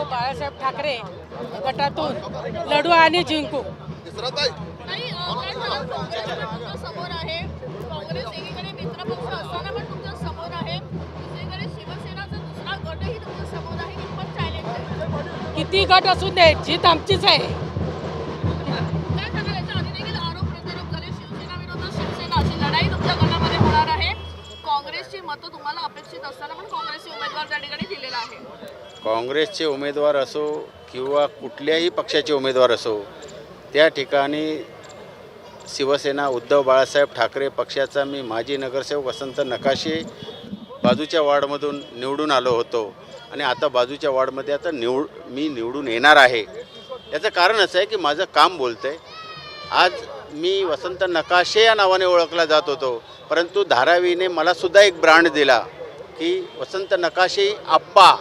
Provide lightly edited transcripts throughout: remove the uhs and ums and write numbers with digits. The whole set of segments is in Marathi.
बाळासाहेब ठाकरे गटातून लढू आणि जिंकू. समोर आहे काँग्रेस एकीकडे मित्रपक्ष असताना पण तुमच्या समोर आहे, दुसरीकडे शिवसेनाचा दुसरा गटही तुमच्या समोर आहे. कितपत चॅलेंज आहे? किती गट असू दे, जीत आमचीच आहे. काय सांगाल याच्या आधी देखील आरोप प्रत्यारोप झाले, शिवसेना विरोधात शिवसेना अशी लढाई तुमच्या गटामध्ये होणार आहे. काँग्रेसची मतं तुम्हाला अपेक्षित असताना पण काँग्रेसचे उमेदवार त्या ठिकाणी दिलेला आहे. काँग्रेसचे उमेदवार असो किंवा कुठल्याही पक्षाचे उमेदवार असो, त्या ठिकाणी शिवसेना उद्धव बाळासाहेब ठाकरे पक्षाचा मी माजी नगरसेवक वसंत नकाशे बाजूच्या वार्डमधून निवडून आलो होतो आणि आता बाजूच्या वार्डमध्ये आता मी निवडून येणार आहे. याचं कारण असं आहे की माझं काम बोलतं आहे. आज मी वसंत नकाशे या नावाने ओळखला जात होतो, परंतु धारावीने मलासुद्धा एक ब्रँड दिला की वसंत नकाशे आप्पा.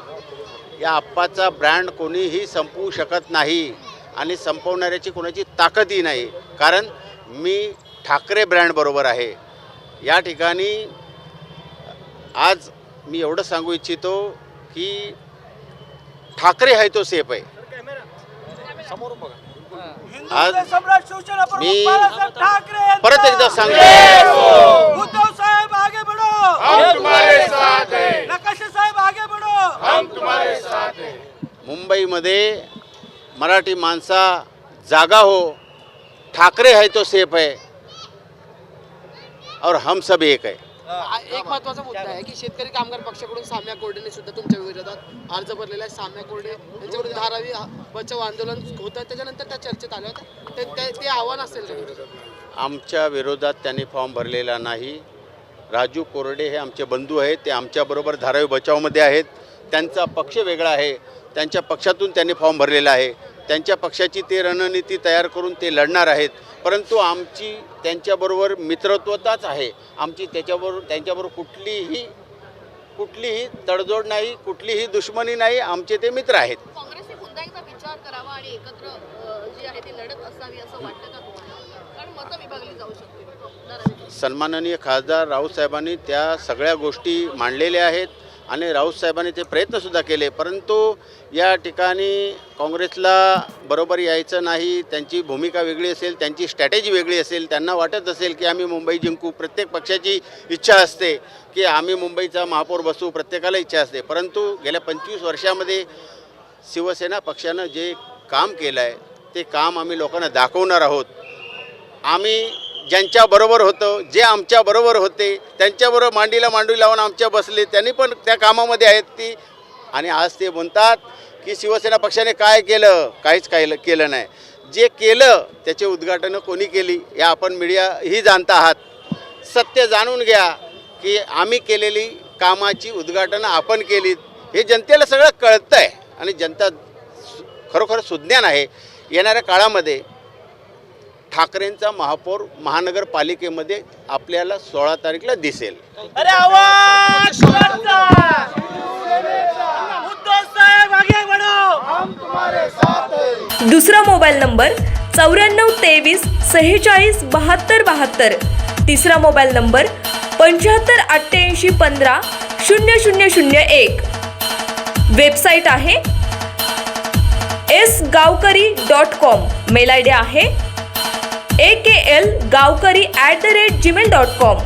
या आप्पाचा ब्रँड कोणीही संपवू शकत नाही आणि संपवणाऱ्याची कोणाची ताकदही नाही, कारण मी ठाकरे ब्रँड बरोबर आहे. या ठिकाणी आज मी एवढं सांगू इच्छितो की ठाकरे आहे तो सेफ आहे. आज मी परत एकदा सांगतो, उद्धव साहेब आगे बढ़ो, हम तुम्हारे साथ हैं. नकाशे साहेब आगे बढ़ो, हम तुम्हारे साथ हैं. मुंबईमध्ये मराठी माणसा जागा हो, ठाकरे है तो सेफ है और हम सब एक है. एक महत्त्वाचा मुद्दा आहे की शेतकरी कामगार पक्षाकडून साम्या कोर्डेने सुद्धा तुमच्या विरोधात अर्ज भरलेला आहे. साम्या कोर्डे यांच्याकडून धारावी बचाव आंदोलन होतं, त्याच्यानंतर त्या चर्चेत आल्या होत्या. ते आव्हान असेल का? आमच्या विरोधात त्यांनी फॉर्म भरलेला नाही. राजू कोरडे हे आमचे बंधू आहेत, ते आमच्याबरोबर धारावी बचावमध्ये आहेत. त्यांचा पक्ष वेगळा आहे, त्यांच्या पक्षातून त्यांनी फॉर्म भरलेला आहे. त्यांच्या पक्षाची ते रणनीती तयार करून ते लढणार आहेत, परंतु आमची त्यांच्याबरोबर मित्रत्वताच आहे. आमची त्यांच्याबरोबर कुठलीही तडजोड नाही, कुठलीही दुश्मनी नाही. आमचे ते मित्र आहेत. काँग्रेसने पुन्हा एकदा विचार करावा आणि एकत्र जी आहे ती लढत असावी असं वाटतं का तुम्हाला? कारण मतं विभागली जाऊ शकते. सन्माननीय खासदार राऊतसाहेबांनी त्या सगळ्या गोष्टी मांडलेल्या आहेत आणि राऊतसाहेबांनी ते प्रयत्नसुद्धा केले, परंतु या ठिकाणी काँग्रेसला बरोबर यायचं नाही. त्यांची भूमिका वेगळी असेल, त्यांची स्ट्रॅटेजी वेगळी असेल. त्यांना वाटत असेल की आम्ही मुंबई जिंकू. प्रत्येक पक्षाची इच्छा असते की आम्ही मुंबईचा महापौर बसू, प्रत्येकाला इच्छा असते. परंतु गेल्या 25 वर्षामध्ये शिवसेना पक्षानं जे काम केलं आहे ते काम आम्ही लोकांना दाखवणार आहोत. आम्ही ज्यांच्याबरोबर होतो, जे आमच्याबरोबर होते, त्यांच्याबरोबर मांडीला मांडी लावून आमच्या बसले, त्यांनी पण त्या कामामध्ये आहेत ती. आणि आज ते म्हणतात की शिवसेना पक्षाने काय केलं, काहीच केलं नाही. जे केलं त्याचे उद्घाटनं कोणी केली हे आपण मीडिया ही जाणता आहात. सत्य जाणून घ्या की आम्ही केलेली कामाची उद्घाटनं आपण केलीत. हे जनतेला सगळं कळतं आहे आणि जनता खरोखर सुज्ञान आहे. येणाऱ्या काळामध्ये ठाकरेंचा महापौर महानगरपालिकेमध्ये आपल्याला 16 तारीखला दिसेल. अरे आवाज उद्धव साहेब आगे बढ़ो, हम तुम्हारे साथ हैं. दुसरा मोबाईल नंबर 94 23 46 72 72. तिसरा मोबाईल नंबर 75 88 15 0001. वेबसाईट आहे sgavkari.com. मेल आय डी आहे akl gavkari@gmail.com.